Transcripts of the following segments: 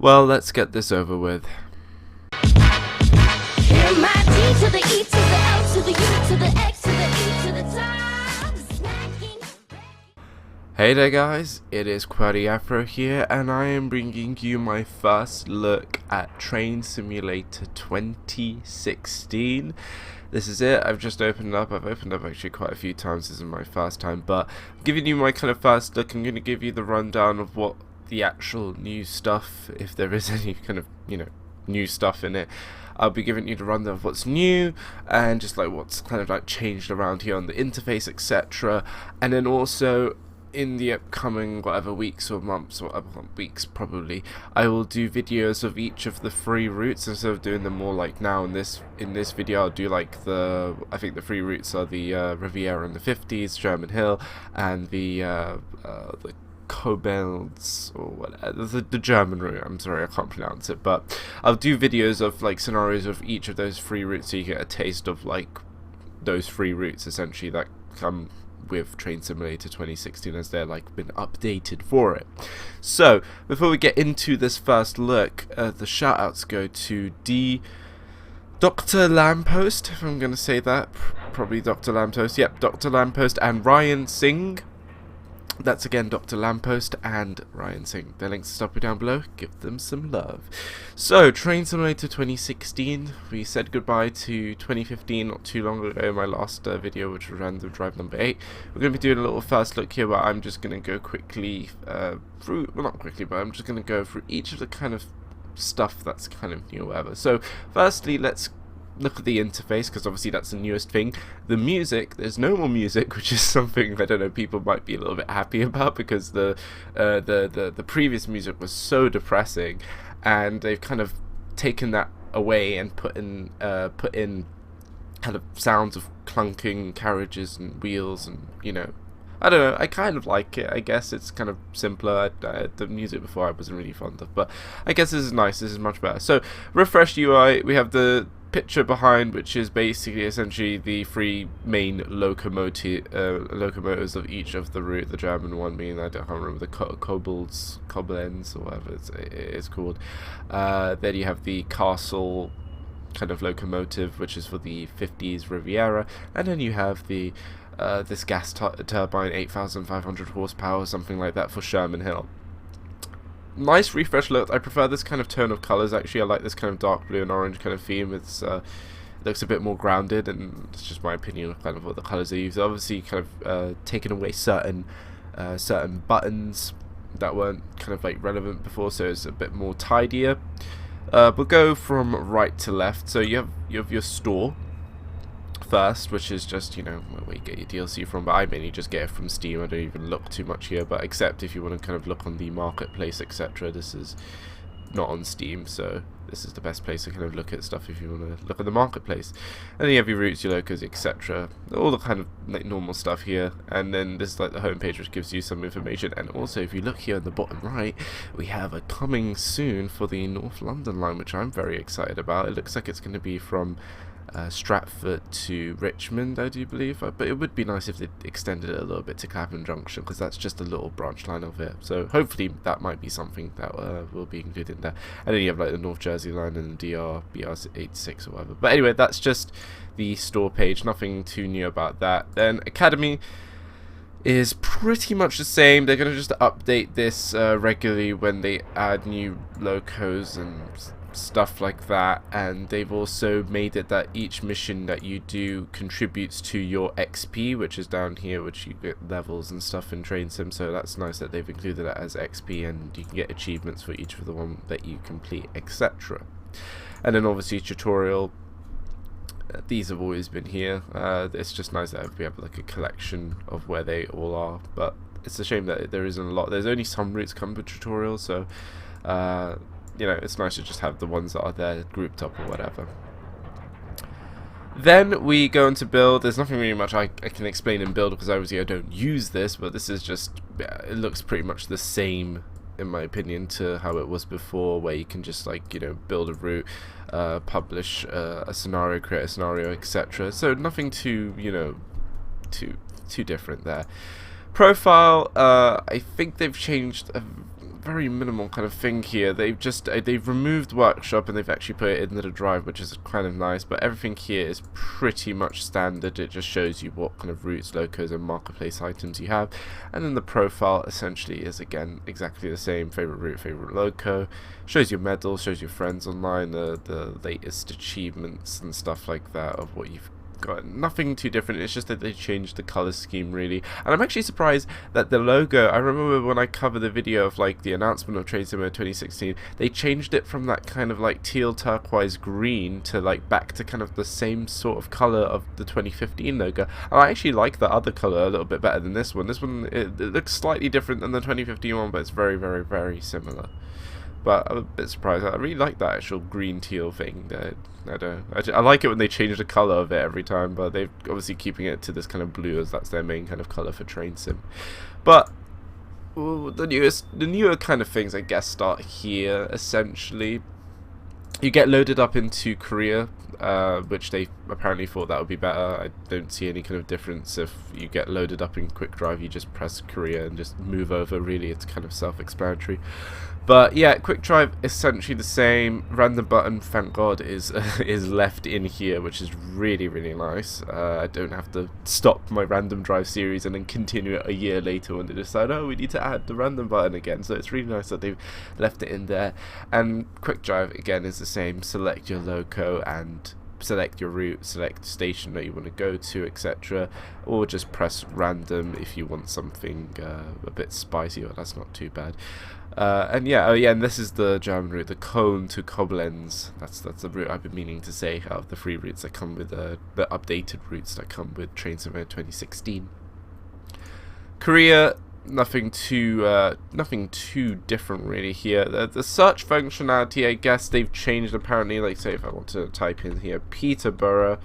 Well, let's get this over with. M-I-D to the E to the L to the U to the X to the E to the top. Smacking. Hey there guys, it is Qwerty Afro here, and I am bringing you my first look at Train Simulator 2016. This is it. I've just opened up. I've opened up actually quite a few times. This is my first time, but giving you my kind of first look. I'm going to give you the rundown of what the actual new stuff, if there is any kind of, new stuff in it. I'll be giving you the rundown of what's new and just like what's kind of like changed around here on the interface, etc. And then also in the upcoming whatever weeks or months or weeks probably, I will do videos of each of the free routes instead of doing them more like now. In this video I'll do like I think the free routes are the Riviera in the 50s, German Hill, and the Koblenz or whatever, the German route. I'm sorry, I can't pronounce it, but I'll do videos of like scenarios of each of those free routes so you get a taste of like those free routes essentially that come with Train Simulator 2016 as they're like been updated for it. So before we get into this first look, the shoutouts go to Dr. Lamppost, if I'm gonna say that, probably Dr. Lamppost, yep, Dr. Lamppost and Ryan Singh. That's again Dr. Lamppost and Ryan Singh. Their links are down below. Give them some love. So, Train Simulator 2016. We said goodbye to 2015 not too long ago in my last video, which was Random Drive number 8. We're going to be doing a little first look here, but I'm just going to go quickly through, well not quickly, but I'm just going to go through each of the kind of stuff that's kind of new or whatever. So, firstly, let's look at the interface, because obviously that's the newest thing. The music, there's no more music, which is something I don't know, people might be a little bit happy about, because the previous music was so depressing, and they've kind of taken that away and put in kind of sounds of clunking carriages and wheels, and I don't know, I kind of like it. I guess it's kind of simpler. The music before I wasn't really fond of, but I guess this is nice. This is much better. So, refresh UI, we have the picture behind, which is basically essentially the three main locomotives of each of the route. The German one being, I can't remember, the Koblenz or whatever it is called. Then you have the castle kind of locomotive, which is for the 50s Riviera, and then you have the this gas turbine, 8,500 horsepower, something like that, for Sherman Hill. Nice refresh look. I prefer this kind of tone of colours actually. I like this kind of dark blue and orange kind of theme. It looks a bit more grounded, and it's just my opinion of kind of what the colours they use. Obviously kind of taken away certain buttons that weren't kind of like relevant before, so it's a bit more tidier. We'll go from right to left. So you have your store first, which is just where you get your DLC from, but I mainly just get it from Steam. I don't even look too much here, but except if you want to kind of look on the marketplace, etc. This is not on Steam, so this is the best place to kind of look at stuff if you want to look at the marketplace. And then you have your routes, your locos, etc. All the kind of like normal stuff here, and then this is like the homepage, which gives you some information. And also, if you look here in the bottom right, we have a coming soon for the North London line, which I'm very excited about. It looks like it's going to be from Stratford to Richmond, I do believe, but it would be nice if they extended it a little bit to Clapham Junction, because that's just a little branch line of it. So hopefully that might be something that will be included in there. And then you have like the North Jersey line and the BR86 or whatever. But anyway, that's just the store page, nothing too new about that. Then Academy is pretty much the same. They're going to just update this regularly when they add new locos and stuff like that, and they've also made it that each mission that you do contributes to your XP, which is down here, which you get levels and stuff in Train Sim. So that's nice that they've included that as XP, and you can get achievements for each of the one that you complete, etc. And then obviously tutorial. These have always been here. It's just nice that we have like a collection of where they all are, but it's a shame that there isn't a lot. There's only some routes come with tutorials, so it's nice to just have the ones that are there grouped up or whatever. Then we go into build. There's nothing really much I can explain in build, because obviously I don't use this, but this is just, it looks pretty much the same in my opinion to how it was before, where you can just like build a route, publish a scenario, create a scenario, etc. So nothing too too different there. Profile, I think they've changed very minimal kind of thing here. They've removed workshop and they've actually put it into the drive, which is kind of nice, but everything here is pretty much standard. It just shows you what kind of routes, locos and marketplace items you have, and then the profile essentially is again exactly the same. Favorite route, favorite loco, shows your medals, shows your friends online, the latest achievements and stuff like that of what you've got. Nothing too different, it's just that they changed the color scheme really. And I'm actually surprised that the logo, I remember when I covered the video of like the announcement of Train Simulator 2016, they changed it from that kind of like teal turquoise green to like back to kind of the same sort of color of the 2015 logo. And I actually like the other color a little bit better than this one. This one, it looks slightly different than the 2015 one, but it's very, very, very similar. But I'm a bit surprised. I really like that actual green teal thing. I like it when they change the color of it every time, but they're obviously keeping it to this kind of blue as that's their main kind of color for Train Sim. But the newer kind of things, I guess, start here essentially. You get loaded up into Korea, which they apparently thought that would be better. I don't see any kind of difference if you get loaded up in Quick Drive. You just press Korea and just move over. Really, it's kind of self-explanatory. But yeah, Quick Drive essentially the same. Random button, thank God, is left in here, which is really, really nice. I don't have to stop my Random Drive series and then continue it a year later when they decide, oh, we need to add the random button again. So it's really nice that they've left it in there. And Quick Drive again is the same. Select your loco and select your route, select station that you want to go to, etc. Or just press random if you want something a bit spicier. That's not too bad. And yeah, and this is the German route, the Köln to Koblenz. That's the route I've been meaning to say out of the free routes that come with the updated routes that come with Train Simulator 2016. Korea, nothing too different really here. The search functionality, I guess they've changed apparently. Like say if I want to type in here Peterborough,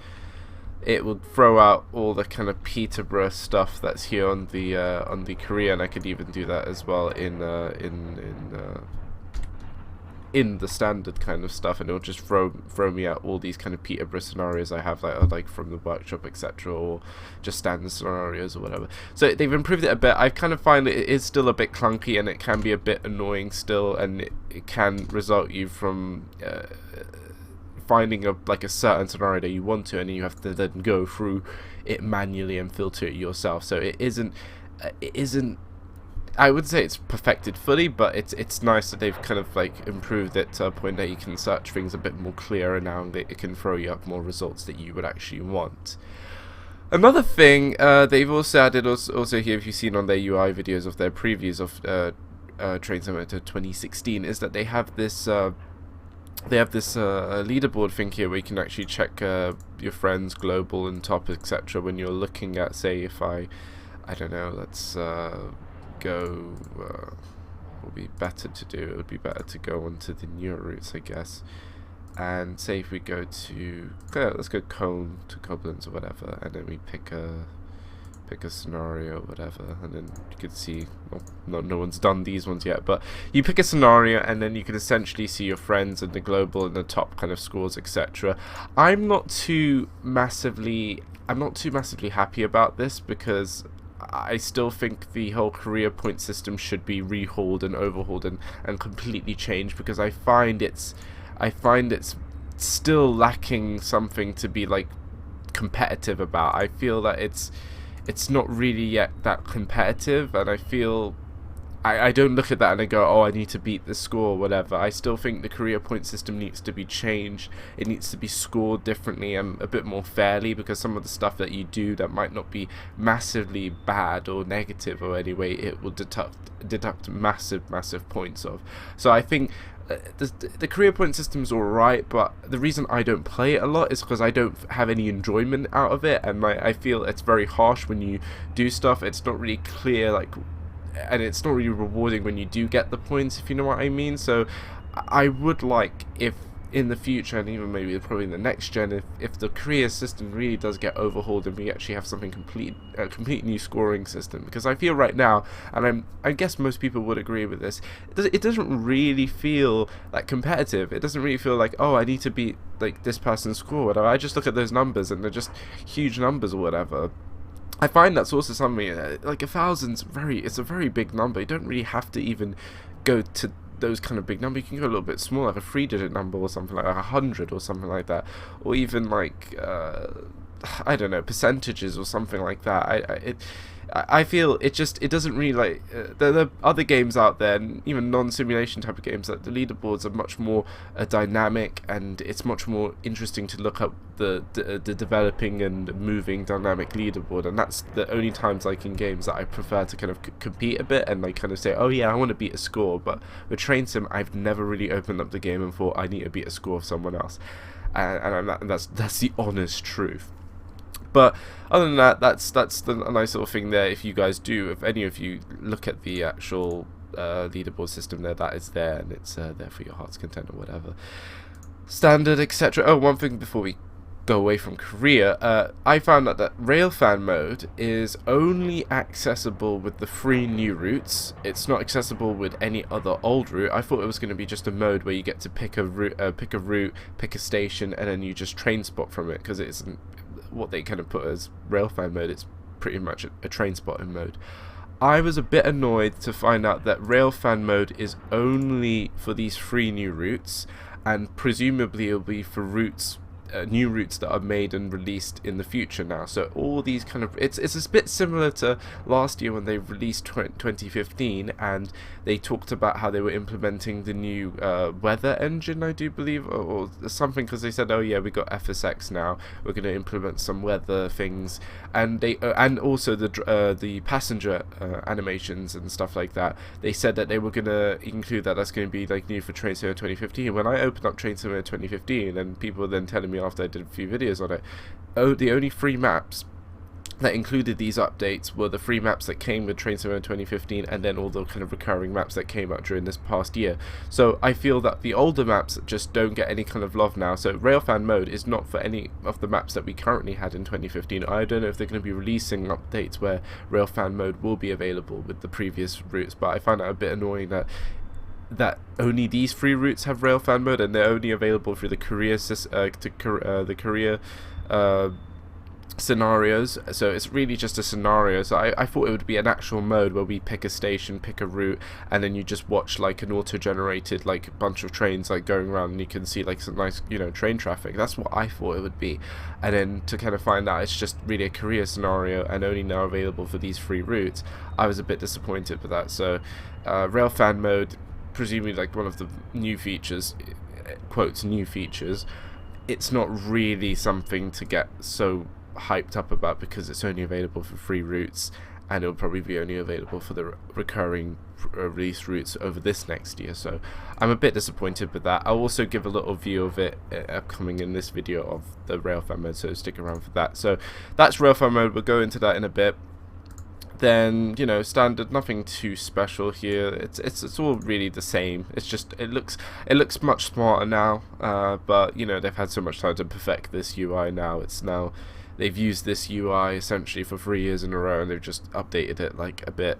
it will throw out all the kind of Peterborough stuff that's here on the Korea, and I could even do that as well in the standard kind of stuff, and it'll just throw me out all these kind of Peterborough scenarios I have, like from the workshop, etc., or just standard scenarios or whatever. So they've improved it a bit. I kind of find it is still a bit clunky, and it can be a bit annoying still, and it can result you from finding a certain scenario that you want to, and then you have to then go through it manually and filter it yourself. So it isn't I would say it's perfected fully, but it's nice that they've kind of like improved it to a point that you can search things a bit more clearer now, and it can throw you up more results that you would actually want. Another thing they've also added also here, if you've seen on their UI videos of their previews of Train Simulator 2016, is that they have this leaderboard thing here where you can actually check your friends, global and top, etc. when you're looking at, say, if I don't know, let's go, what would be better to do? It would be better to go onto the newer routes, I guess. And say if we go to, let's go Köln to Koblenz or whatever, and then we pick a scenario or whatever, and then you can see, well, no one's done these ones yet, but you pick a scenario and then you can essentially see your friends and the global and the top kind of scores, etc. I'm not too massively happy about this, because I still think the whole career point system should be rehauled and overhauled and completely changed, because I find it's still lacking something to be like competitive about. I feel that it's not really yet that competitive, and I feel I don't look at that and I go, oh, I need to beat the score or whatever. I still think the career point system needs to be changed. It needs to be scored differently and a bit more fairly, because some of the stuff that you do that might not be massively bad or negative or anyway, it will deduct massive points of. So I think the career point system is alright, but the reason I don't play it a lot is because I don't have any enjoyment out of it, and I feel it's very harsh when you do stuff. It's not really clear, like, and it's not really rewarding when you do get the points, if you know what I mean. So I would like, if in the future, and even maybe probably in the next gen, if the career system really does get overhauled and we actually have something a complete new scoring system, because I feel right now, and I guess most people would agree with this, it doesn't really feel like competitive. It doesn't really feel like, oh, I need to beat like this person's score, whatever. I just look at those numbers and they're just huge numbers or whatever. I find that's also something like 1,000's it's a very big number. You don't really have to even go to those kind of big numbers. You can go a little bit smaller, like a 3-digit number or something like 100 or something like that, or even like I don't know, percentages or something like that. I feel it doesn't really like there are other games out there, and even non-simulation type of games, that the leaderboards are much more dynamic, and it's much more interesting to look up the developing and moving dynamic leaderboard, and that's the only times, like in games, that I prefer to kind of compete a bit and like kind of say, oh yeah, I want to beat a score. But with Train Sim, I've never really opened up the game and thought I need to beat a score of someone else, and that's the honest truth. But other than that, that's a nice little thing there. If you guys do, if any of you look at the actual leaderboard system there, that is there, and it's there for your heart's content or whatever. Standard, etc. Oh, one thing before we go away from Korea, I found out that Railfan mode is only accessible with the 3 new routes. It's not accessible with any other old route. I thought it was going to be just a mode where you get to pick a route, pick a station, and then you just train spot from it, because it's what they kind of put as Railfan mode. It's pretty much a train spotting mode. I was a bit annoyed to find out that Railfan mode is only for these 3 new routes, and presumably it'll be for routes, new routes that are made and released in the future now. So all these kind of, it's a bit similar to last year when they released 2015, and they talked about how they were implementing the new weather engine, I do believe, or something, because they said, oh yeah, we got FSX now, we're going to implement some weather things, and they and also the passenger animations and stuff like that. They said that they were going to include that. That's going to be like new for Train Sim 2015. When I opened up Train Sim 2015, and people were then telling me after I did a few videos on it, oh, the only 3 maps that included these updates were the 3 maps that came with Train Sim 2015, and then all the kind of recurring maps that came out during this past year. So I feel that the older maps just don't get any kind of love now. So Railfan mode is not for any of the maps that we currently had in 2015. I don't know if they're going to be releasing updates where Railfan mode will be available with the previous routes, but I find that a bit annoying that only these 3 routes have Railfan mode, and they're only available through the Korea scenarios. So it's really just a scenario. So I thought it would be an actual mode where we pick a station, pick a route, and then you just watch like an auto-generated like bunch of trains like going around, and you can see like some nice, you know, train traffic. That's what I thought it would be. And then to kind of find out it's just really a Korea scenario and only now available for these 3 routes, I was a bit disappointed with that. So Railfan mode, presumably like one of the new features, quotes new features, it's not really something to get so hyped up about, because it's only available for 3 routes, and it'll probably be only available for the recurring release routes over this next year. So I'm a bit disappointed with that. I'll also give a little view of it upcoming in this video of the Railfan mode, so stick around for that. So that's Railfan mode. We'll go into that in a bit. Then, you know, standard, nothing too special here. It's all really the same. It's just it looks much smarter now, but you know, they've had so much time to perfect this UI. Now they've used this UI essentially for 3 years in a row, and they've just updated it like a bit.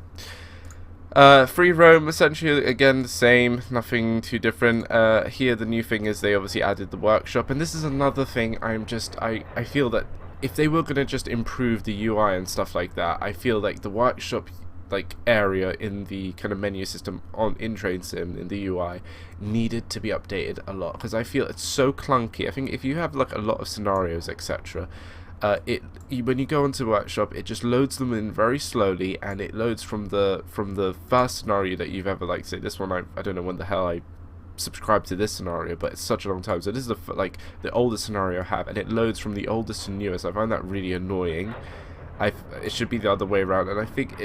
Free roam, essentially again the same, nothing too different. Here the new thing is they obviously added the workshop, and this is another thing I feel that if they were going to just improve the UI and stuff like that, I feel like the workshop like area in the kind of menu system in Train Sim in the UI needed to be updated a lot, because I feel it's so clunky. I think if you have like a lot of scenarios, etc., when you go into workshop, it just loads them in very slowly, and it loads from the first scenario that you've ever, like, say this one, I don't know when the hell I subscribe to this scenario, but it's such a long time. So this is the oldest scenario I have, and it loads from the oldest to newest. I find that really annoying. It should be the other way around, and I think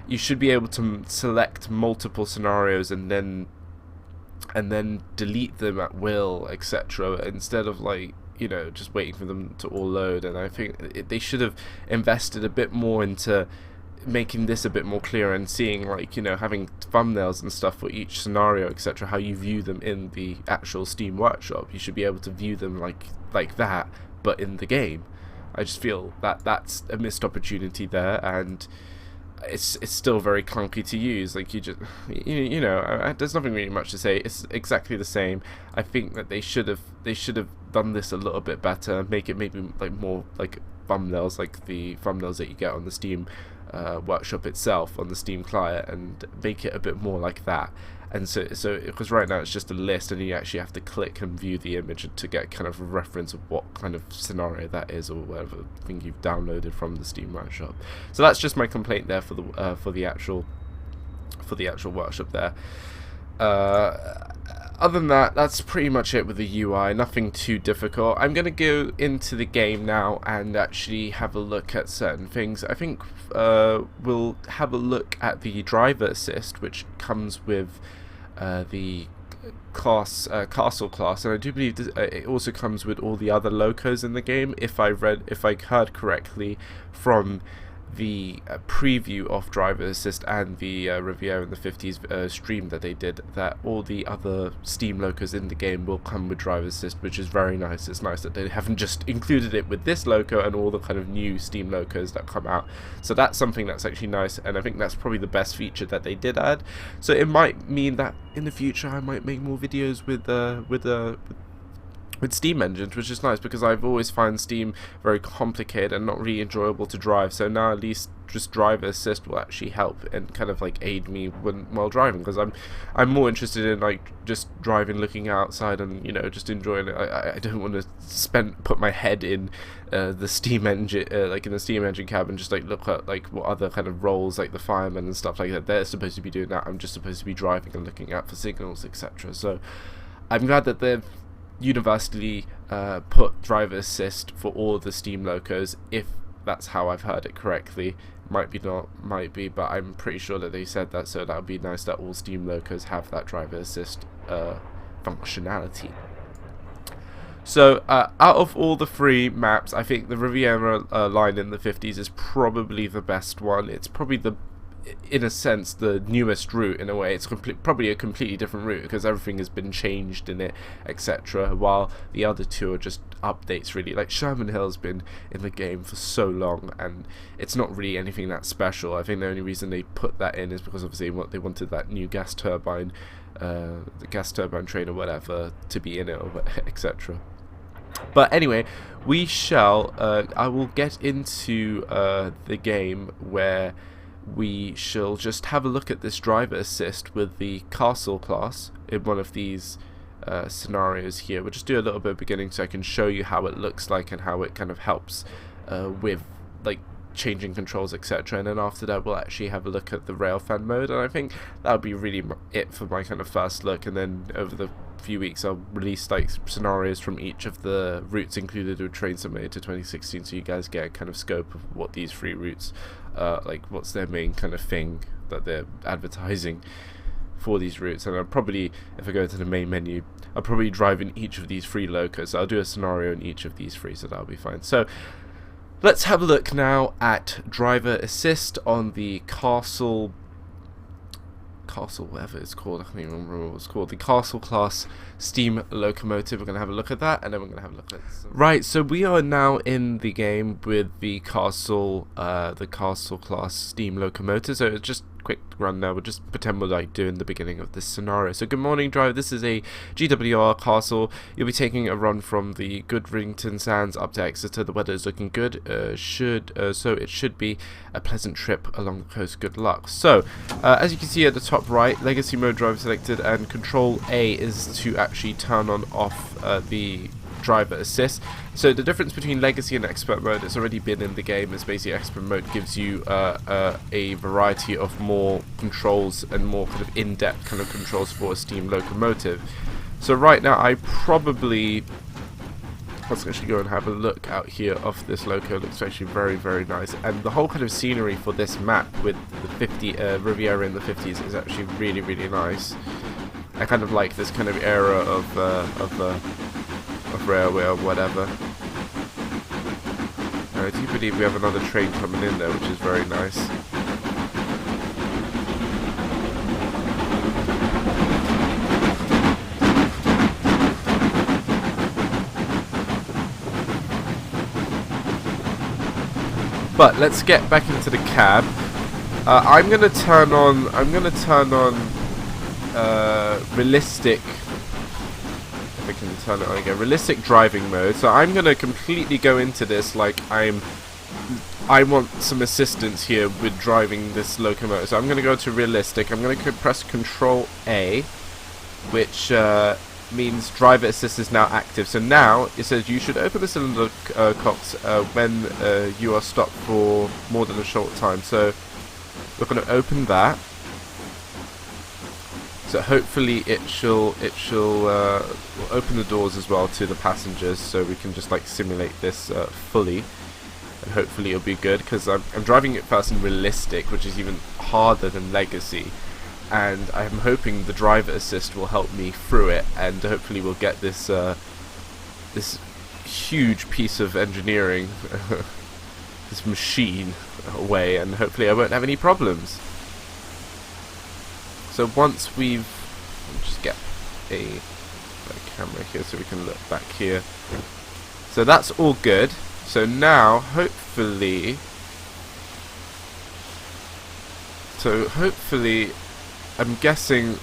you should be able to select multiple scenarios and then delete them at will, etc., instead of, like, you know, just waiting for them to all load. And I think they should have invested a bit more into making this a bit more clear, and seeing, like, you know, having thumbnails and stuff for each scenario, etc., how you view them in the actual Steam workshop. You should be able to view them like that, but in the game. I just feel that that's a missed opportunity there, and it's still very clunky to use. Like, you know, there's nothing really much to say. It's exactly the same. I think that they should have done this a little bit better, make it maybe like more like thumbnails, like the thumbnails that you get on the Steam workshop itself on the Steam client, and make it a bit more like that. And so because right now it's just a list, and you actually have to click and view the image to get kind of a reference of what kind of scenario that is, or whatever thing you've downloaded from the Steam Workshop. So that's just my complaint there for the actual workshop there. Other than that, that's pretty much it with the UI. Nothing too difficult. I'm going to go into the game now and actually have a look at certain things. I think we'll have a look at the driver assist, which comes with the castle class, and I do believe it also comes with all the other locos in the game. If I heard correctly from the preview of driver assist and the Riviera in the 50s stream that they did, that all the other Steam locos in the game will come with driver assist, which is very nice. It's nice that they haven't just included it with this loco and all the kind of new Steam locos that come out. So that's something that's actually nice, and I think that's probably the best feature that they did add. So it might mean that in the future I might make more videos with Steam engines, which is nice, because I've always found Steam very complicated and not really enjoyable to drive. So now at least just driver assist will actually help and kind of like aid me while driving, because I'm more interested in like just driving, looking outside, and just enjoying it. I don't want to put my head in the Steam engine, like in the Steam engine cab, and just like look at like what other kind of roles, like the firemen and stuff like that. They're supposed to be doing that. I'm just supposed to be driving and looking out for signals, etc. So I'm glad that they've universally put driver assist for all the Steam locos, if that's how I've heard it correctly. Might be not, might be, but I'm pretty sure that they said that, so that would be nice that all Steam locos have that driver assist functionality. So out of all the free maps, I think the Riviera line in the 50s is probably the best one. It's probably in a sense the newest route in a way. It's probably a completely different route because everything has been changed in it, etc., while the other two are just updates really. Like Sherman Hill's been in the game for so long and it's not really anything that special. I think the only reason they put that in is because obviously they wanted that new gas turbine, the gas turbine train or whatever to be in it, or etc. But anyway, we shall I will get into the game where we shall just have a look at this driver assist with the castle class in one of these scenarios here. We'll just do a little bit of beginning so I can show you how it looks like and how it kind of helps with like changing controls, etc. And then after that we'll actually have a look at the railfan mode, and I think that'll be really it for my kind of first look. And then over the few weeks I'll release like scenarios from each of the routes included with Train Simulator 2016, so you guys get a kind of scope of what these free routes like what's their main kind of thing that they're advertising for these routes. And I'll probably, if I go to the main menu, I'll probably drive in each of these free locos. So I'll do a scenario in each of these free, so that'll be fine. So let's have a look now at driver assist on the castle whatever it's called. I can't even remember what it's called. The castle class steam locomotive. We're going to have a look at that, and then we're going to have a look at right. So we are now in the game with the castle class steam locomotive. So it's just quick run now. We'll just pretend we're like doing the beginning of this scenario. So good morning, driver. This is a GWR castle. You'll be taking a run from the Goodrington Sands up to Exeter. The weather is looking good. So it should be a pleasant trip along the coast. Good luck. So as you can see at the top right, legacy mode driver selected, and control A is to actually turn on off the driver assist. So the difference between legacy and expert mode has already been in the game. Is basically expert mode gives you a variety of more controls and more kind of in-depth kind of controls for a steam locomotive. So right now let's actually go and have a look out here of this loco. It looks actually very, very nice, and the whole kind of scenery for this map with the Riviera in the 50s is actually really, really nice. I kind of like this kind of era of railway or whatever. I do believe we have another train coming in there, which is very nice. But let's get back into the cab. I'm gonna turn on realistic. If I can turn it on again, realistic driving mode. So I'm gonna completely go into this like I'm I want some assistance here with driving this locomotive. So I'm going to go to realistic. I'm going to press Control A, which means driver assist is now active. So now it says you should open the cylinder cocks when you are stopped for more than a short time. So we're going to open that. So hopefully it shall open the doors as well to the passengers, so we can just like simulate this fully, and hopefully it'll be good, because I'm driving it first in realistic, which is even harder than legacy, and I'm hoping the driver assist will help me through it, and hopefully we'll get this this huge piece of engineering, this machine away, and hopefully I won't have any problems. So once we've, let's just get a camera here so we can look back here. So that's all good. So now hopefully, I'm guessing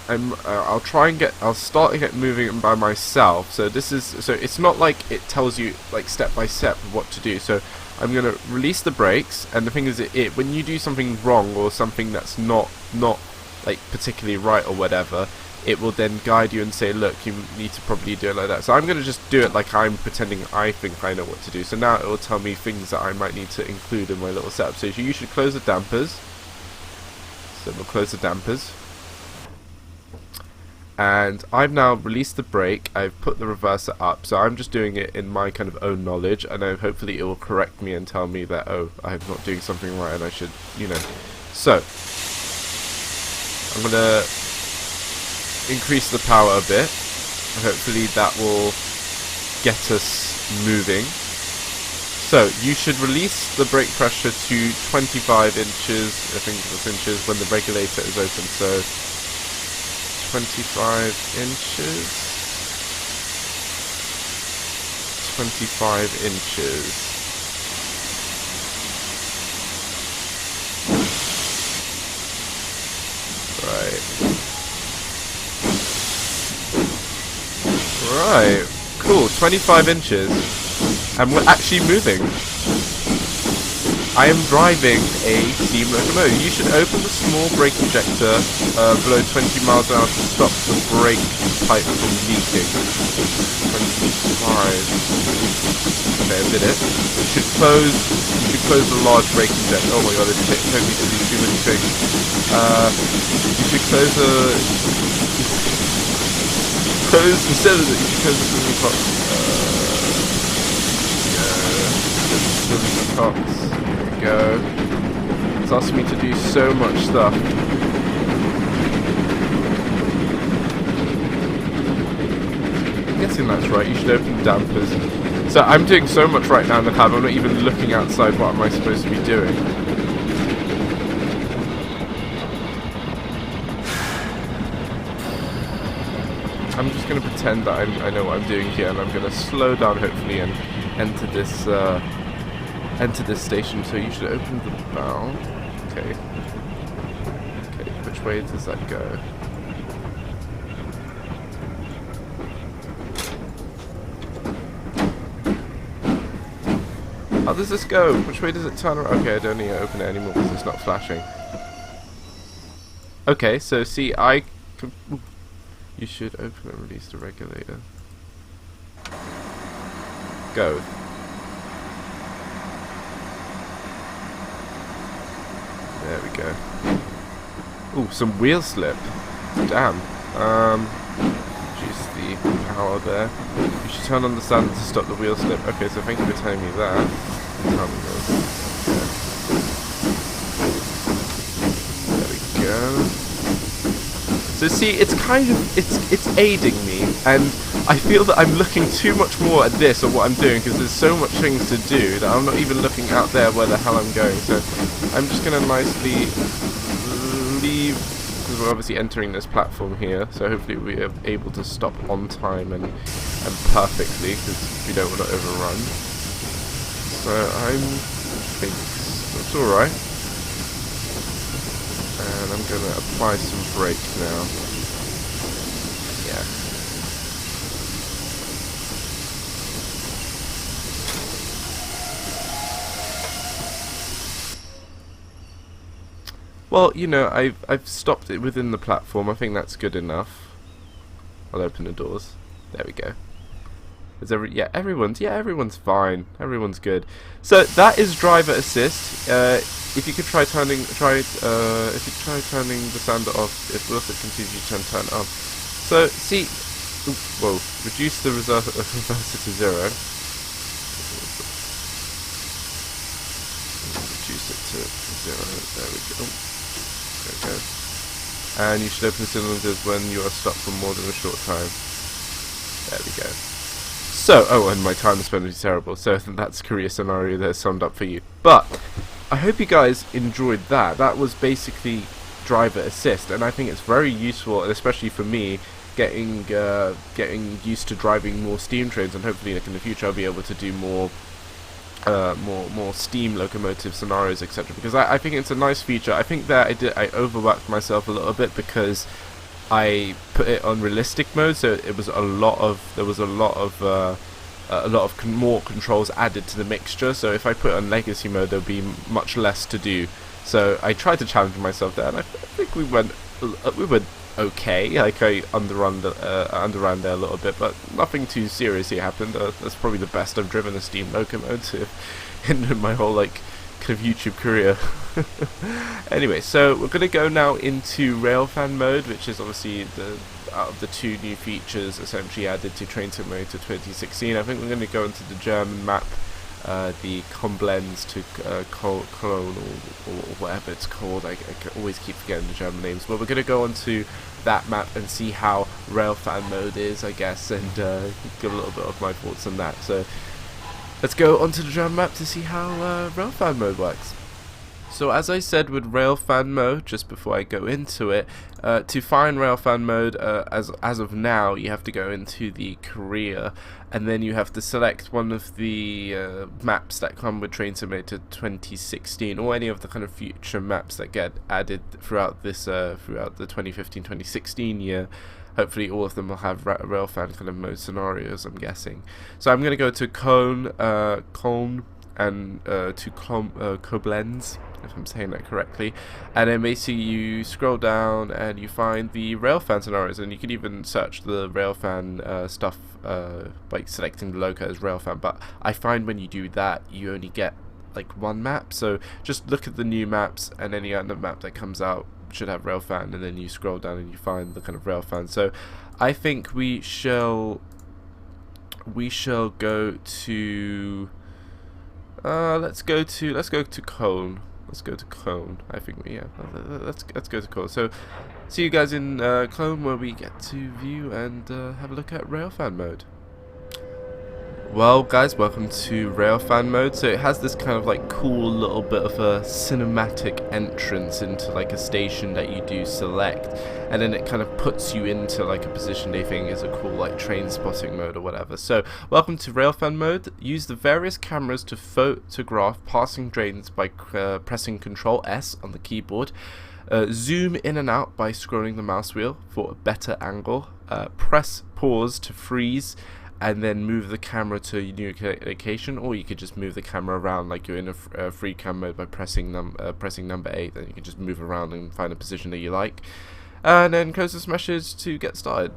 I'll start to get moving by myself. So it's not like it tells you like step by step what to do. So I'm going to release the brakes, and the thing is, when you do something wrong or something that's not like particularly right or whatever, it will then guide you and say, look, you need to probably do it like that. So I'm going to just do it like I'm pretending I think I know what to do. So now it will tell me things that I might need to include in my little setup. So you should close the dampers. So we'll close the dampers. And I've now released the brake, I've put the reverser up, so I'm just doing it in my kind of own knowledge, and hopefully it will correct me and tell me that, oh, I'm not doing something right and I should, you know. So, I'm going to increase the power a bit, and hopefully that will get us moving. So, you should release the brake pressure to 25 inches, I think it's inches, when the regulator is open, so 25 inches. 25 inches. Right. Cool. 25 inches. And we're actually moving. I am driving a steam locomotive. You should open the small brake injector below 20 miles an hour to stop the brake pipe from leaking. 25. Okay, I did it. You should close the large brake injector. Oh my god, it's totally to do too many things. You should close the cylinder. You should close the cylinder cocks. Cylinder cocks. Go. It's asking me to do so much stuff. I'm guessing that's right. You should open the dampers. So I'm doing so much right now in the cab, I'm not even looking outside. What am I supposed to be doing? I'm just going to pretend that I know what I'm doing here, and I'm going to slow down hopefully and enter this station. So you should open the bell. Okay. Okay, which way does that go? How does this go? Which way does it turn around? Okay, I don't need to open it anymore because it's not flashing. Okay, so see, you should open and release the regulator. Go. There we go. Ooh, some wheel slip. Damn. Reduce the power there. You should turn on the saddle to stop the wheel slip. Okay, so thank you for telling me that. There we go. So see, it's kind of, it's aiding me, and I feel that I'm looking too much more at this or what I'm doing, because there's so much things to do that I'm not even looking out there where the hell I'm going. So I'm just going to nicely leave, because we're obviously entering this platform here, so hopefully we're able to stop on time and perfectly, because we don't want to overrun. So I think that's alright. And I'm going to apply some brake now. Yeah. Well, you know, I've stopped it within the platform. I think that's good enough. I'll open the doors. There we go. Is everyone's fine. Everyone's good. So that is driver assist. If you could try turning the sound off, it will also continue to turn on. So see, whoa, reduce the reverser to 0. Reduce it to 0. There we go. There we go. And you should open cylinders when you are stopped for more than a short time. There we go. So, oh, and my time spent is terrible, so that's Korea scenario there summed up for you. But, I hope you guys enjoyed that. That was basically driver assist, and I think it's very useful, and especially for me, getting used to driving more steam trains, and hopefully like in the future I'll be able to do more steam locomotive scenarios, etc. Because I think it's a nice feature. I think that I overworked myself a little bit because I put it on realistic mode, so there was a lot of more controls added to the mixture. So if I put it on legacy mode, there'll be much less to do. So I tried to challenge myself there, and I think we went okay. Like I underran there a little bit, but nothing too seriously happened. That's probably the best I've driven a steam locomotive in my whole like kind of YouTube career. Anyway, so we're gonna go now into railfan mode, which is obviously out of the two new features essentially added to Train Simulator 2016. I think we're gonna go into the German map, the Koblenz to Cologne or whatever it's called. I always keep forgetting the German names, but we're gonna go onto that map and see how railfan mode is, I guess, and give a little bit of my thoughts on that. So let's go onto the German map to see how railfan mode works. So as I said with railfan mode, just before I go into it, to find railfan mode, as of now, you have to go into the Korea, and then you have to select one of the maps that come with Train Simulator 2016, or any of the kind of future maps that get added throughout this throughout the 2015-2016 year. Hopefully all of them will have railfan kind of mode scenarios, I'm guessing. So I'm going to go to Cologne and to Koblenz, if I'm saying that correctly, and then basically you scroll down and you find the railfan scenarios, and you can even search the railfan stuff by selecting the logo as railfan, but I find when you do that you only get like one map. So just look at the new maps, and any other map that comes out should have railfan, and then you scroll down and you find the kind of railfan. So I think we shall go to let's go to Cologne. Let's go to Cologne. I think let's go to Cologne. So see you guys in Cologne, where we get to view and have a look at railfan mode. Well guys, welcome to railfan mode. So it has this kind of like cool little bit of a cinematic entrance into like a station that you do select, and then it kind of puts you into like a position they think is a cool like train spotting mode or whatever. So welcome to railfan mode. Use the various cameras to photograph passing trains by pressing Ctrl S on the keyboard. Zoom in and out by scrolling the mouse wheel for a better angle. Press pause to freeze, and then move the camera to a new location, or you could just move the camera around like you're in a free cam mode by pressing number 8. Then you can just move around and find a position that you like, and then close this message to get started.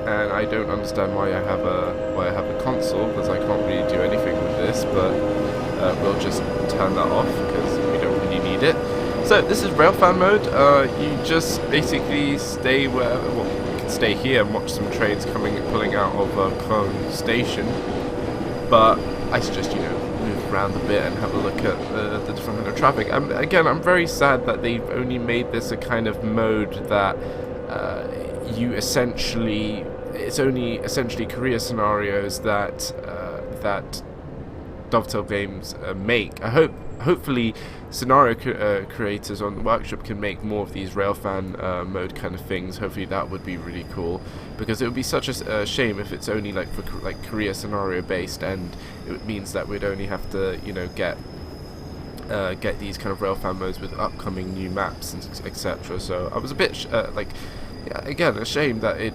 And I don't understand why I have a console, because I can't really do anything with this, but we'll just turn that off because we don't really need it. So this is railfan mode. You just basically stay here and watch some trains pulling out of Cologne station, but I suggest move around a bit and have a look at the different kind of traffic. Again, I'm very sad that they've only made this a kind of mode that it's only essentially career scenarios that Dovetail Games make. Hopefully scenario creators on the workshop can make more of these railfan mode kind of things. Hopefully that would be really cool, because it would be such a shame if it's only like for career scenario based, and it means that we'd only have to get these kind of railfan modes with upcoming new maps and etc. So I was a bit again, a shame that it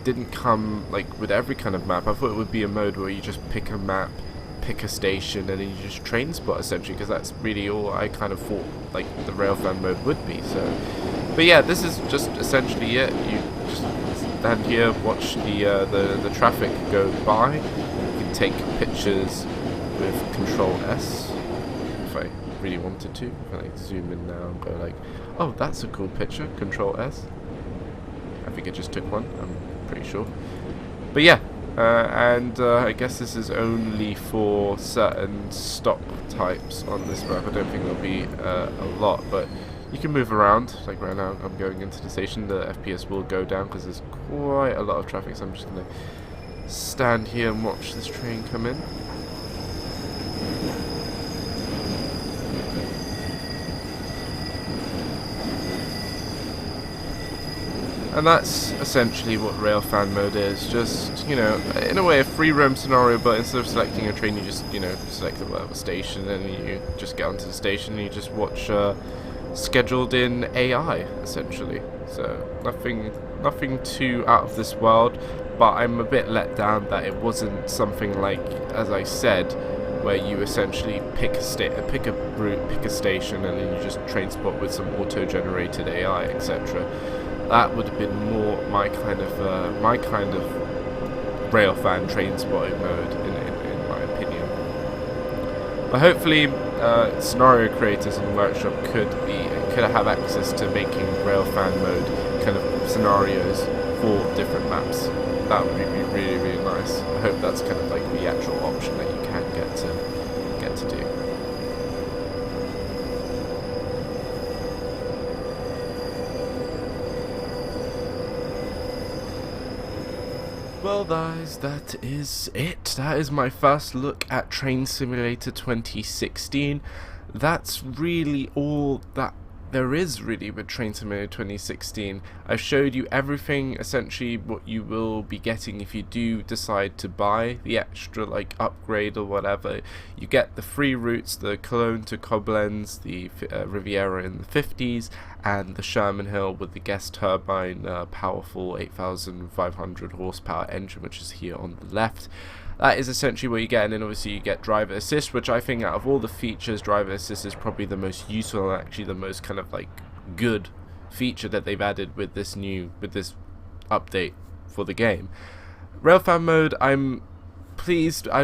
didn't come like with every kind of map. I thought it would be a mode where you just pick a map, pick a station and then you just train spot essentially, because that's really all I kind of thought like the railfan mode would be. So, but yeah, this is just essentially it. You just stand here, watch the traffic go by. You can take pictures with Control S if I really wanted to. If I like zoom in now and go like, oh, that's a cool picture. Control S. I think I just took one. I'm pretty sure. But yeah. I guess this is only for certain stop types on this map. I don't think there'll be a lot, but you can move around. Like right now, I'm going into the station. The FPS will go down because there's quite a lot of traffic. So I'm just gonna stand here and watch this train come in. And that's essentially what railfan mode is. Just, you know, in a way a free roam scenario, but instead of selecting a train, you just, you know, select whatever station and you just get onto the station and you just watch scheduled in AI, essentially. So nothing too out of this world, but I'm a bit let down that it wasn't something like, as I said, where you essentially pick a route, pick a station, and then you just train spot with some auto-generated AI, etc. That would have been more my kind of railfan train spotting mode, in my opinion. But hopefully, scenario creators in the workshop could have access to making railfan mode kind of scenarios for different maps. That would be really, really nice. I hope that's kind of like the actual option that you can get to do. Well guys, that is it. That is my first look at Train Simulator 2016. That's really all that there is really with Train Simulator 2016. I've showed you everything, essentially what you will be getting if you do decide to buy the extra like upgrade or whatever. You get the free routes, the Cologne to Koblenz, the Riviera in the 50s, and the Sherman Hill with the gas turbine powerful 8,500 horsepower engine, which is here on the left. That is essentially what you get, and then obviously you get driver assist, which I think out of all the features, driver assist is probably the most useful and actually the most kind of like good feature that they've added with this update for the game. Railfan mode, I'm pleased. I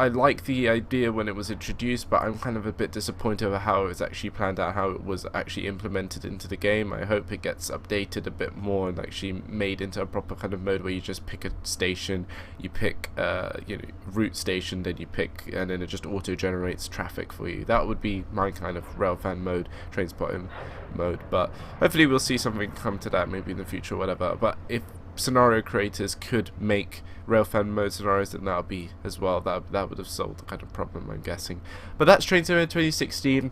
like the idea when it was introduced, but I'm kind of a bit disappointed with how it was actually planned out, how it was actually implemented into the game. I hope it gets updated a bit more and actually made into a proper kind of mode where you just pick a station, you pick you know, route station, then you pick, and then it just auto generates traffic for you. That would be my kind of railfan mode, train spotting mode. But hopefully we'll see something come to that maybe in the future or whatever. But if scenario creators could make railfan mode scenarios, then that would be as well, that would have solved the kind of problem, I'm guessing. But that's Train Simulator 2016.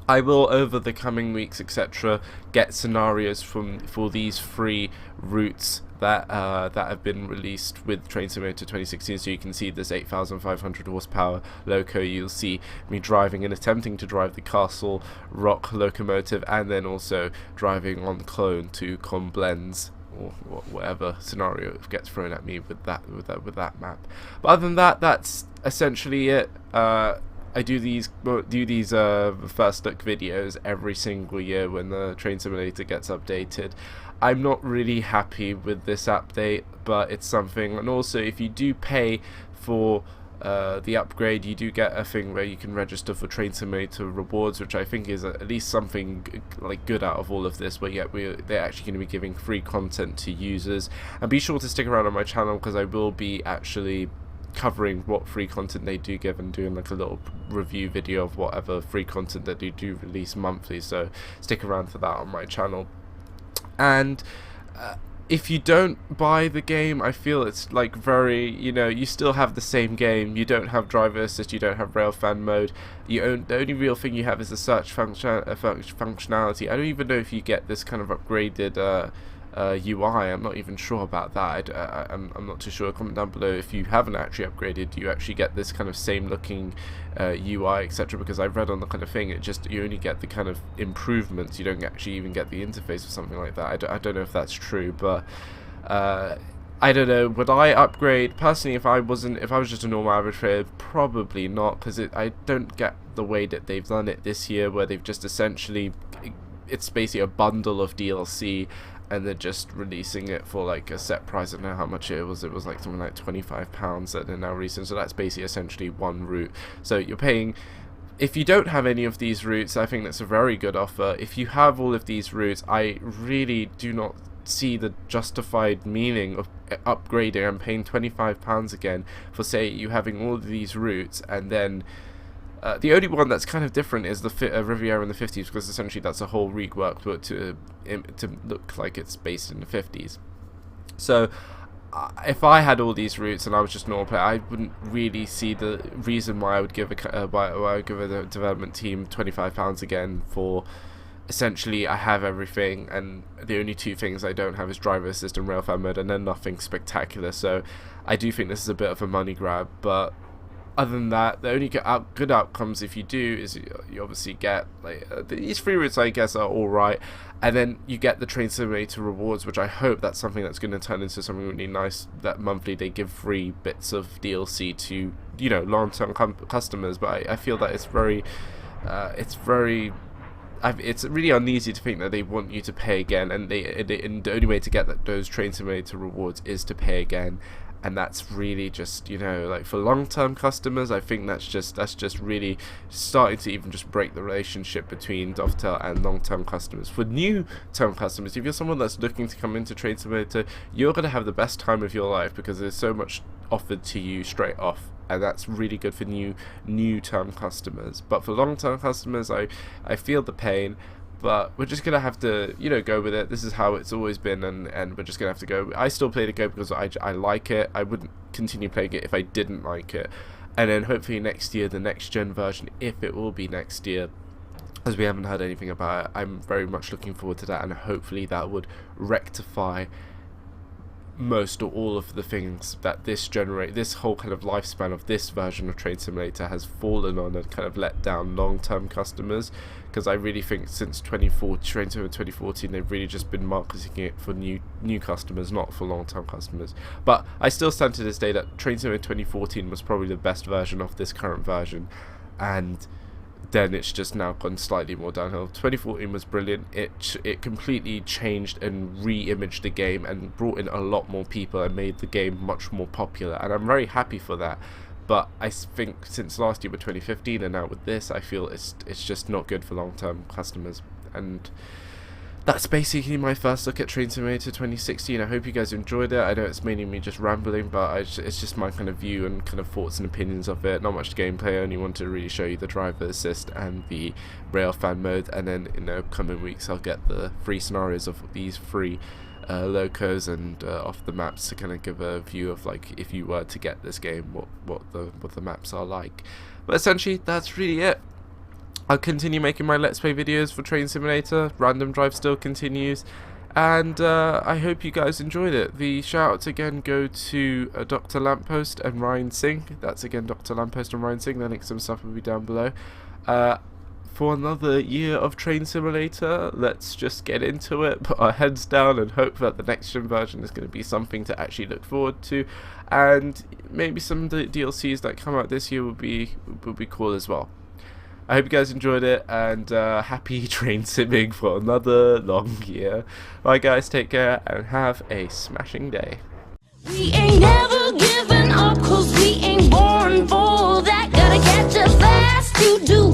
I will, over the coming weeks, etc., get scenarios for these free routes that have been released with Train Simulator 2016. So you can see this 8,500 horsepower loco. You'll see me driving and attempting to drive the Castle Rock locomotive, and then also driving on Cologne to Koblenz, or whatever scenario gets thrown at me with that map. But other than that, that's essentially it. I do these first look videos every single year when the Train Simulator gets updated. I'm not really happy with this update, but it's something. And also, if you do pay for the upgrade, you do get a thing where you can register for Train Simulator rewards, which I think is at least something like good out of all of this, where they're actually going to be giving free content to users. And be sure to stick around on my channel, because I will be actually covering what free content they do give and doing like a little review video of whatever free content that they do release monthly. So stick around for that on my channel. And if you don't buy the game, I feel it's like very, you know, you still have the same game. You don't have driver assist, you don't have railfan mode. The only real thing you have is the search functionality. I don't even know if you get this kind of upgraded UI. I'm not even sure about that. I'm not too sure. Comment down below if you haven't actually upgraded. Do you actually get this kind of same looking UI, etc.? Because I've read on the kind of thing, you only get the kind of improvements. You don't actually even get the interface or something like that. I don't know if that's true, but I don't know, would I upgrade? Personally, if I was just a normal average player, probably not, because I don't get the way that they've done it this year, where they've just essentially, it's basically a bundle of DLC, and they're just releasing it for like a set price. I don't know how much it was like something like £25 that they're now releasing, so that's basically essentially one route. So you're paying, if you don't have any of these routes, I think that's a very good offer. If you have all of these routes, I really do not see the justified meaning of upgrading and paying £25 again for, say, you having all of these routes. And then the only one that's kind of different is the Riviera in the 50s, because essentially that's a whole rework to look like it's based in the 50s. So if I had all these routes and I was just a normal player, I wouldn't really see the reason why I would give a development team £25 again for, essentially, I have everything, and the only two things I don't have is driver assist and railfan mode, and then nothing spectacular. So I do think this is a bit of a money grab, but other than that, the only good outcomes, if you do, is you obviously get like these free routes, I guess, are alright, and then you get the Train Simulator rewards, which I hope that's something that's going to turn into something really nice, that monthly they give free bits of DLC to, you know, long-term customers. But I feel that it's really uneasy to think that they want you to pay again, and the only way to get those Train Simulator rewards is to pay again, and that's really just, you know, like for long-term customers, I think that's just really starting to even just break the relationship between Dovetail and long-term customers. For new-term customers, if you're someone that's looking to come into Train Simulator, you're going to have the best time of your life, because there's so much offered to you straight off, and that's really good for new-term customers. But for long-term customers, I feel the pain, but we're just gonna have to, you know, go with it. This is how it's always been, and we're just gonna have to go. I still play the game because I like it. I wouldn't continue playing it if I didn't like it. And then hopefully next year, the next gen version, if it will be next year, as we haven't heard anything about it, I'm very much looking forward to that, and hopefully that would rectify most or all of the things that this whole kind of lifespan of this version of Train Simulator has fallen on and kind of let down long-term customers. Because I really think since 2014, they've really just been marketing it for new customers, not for long-term customers. But I still stand to this day that Train Simulator 2014 was probably the best version of this current version, and then it's just now gone slightly more downhill. 2014 was brilliant. It completely changed and re-imaged the game and brought in a lot more people and made the game much more popular, and I'm very happy for that. But I think since last year with 2015 and now with this, I feel it's just not good for long-term customers. And that's basically my first look at Train Simulator 2016. I hope you guys enjoyed it. I know it's mainly me just rambling, but it's just my kind of view and kind of thoughts and opinions of it. Not much gameplay. I only want to really show you the driver assist and the railfan mode, and then in the coming weeks I'll get the free scenarios of these free locos and off the maps to kind of give a view of, like, if you were to get this game, what the maps are like. But essentially that's really it. I'll continue making my Let's Play videos for Train Simulator. Random Drive still continues, and I hope you guys enjoyed it. The shoutouts again go to Dr. Lamppost and Ryan Singh. That's again Dr. Lamppost and Ryan Singh. The links and stuff will be down below. For another year of Train Simulator, let's just get into it, put our heads down, and hope that the next gen version is going to be something to actually look forward to, and maybe some of the DLCs that come out this year will be cool as well. I hope you guys enjoyed it, and happy train simming for another long year. Bye guys, take care, and have a smashing day. We ain't never giving up, 'cause we ain't born for that. Gotta catch us fast to do.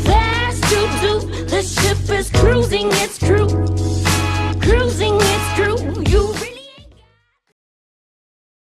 Fast to do. The ship is cruising, it's true.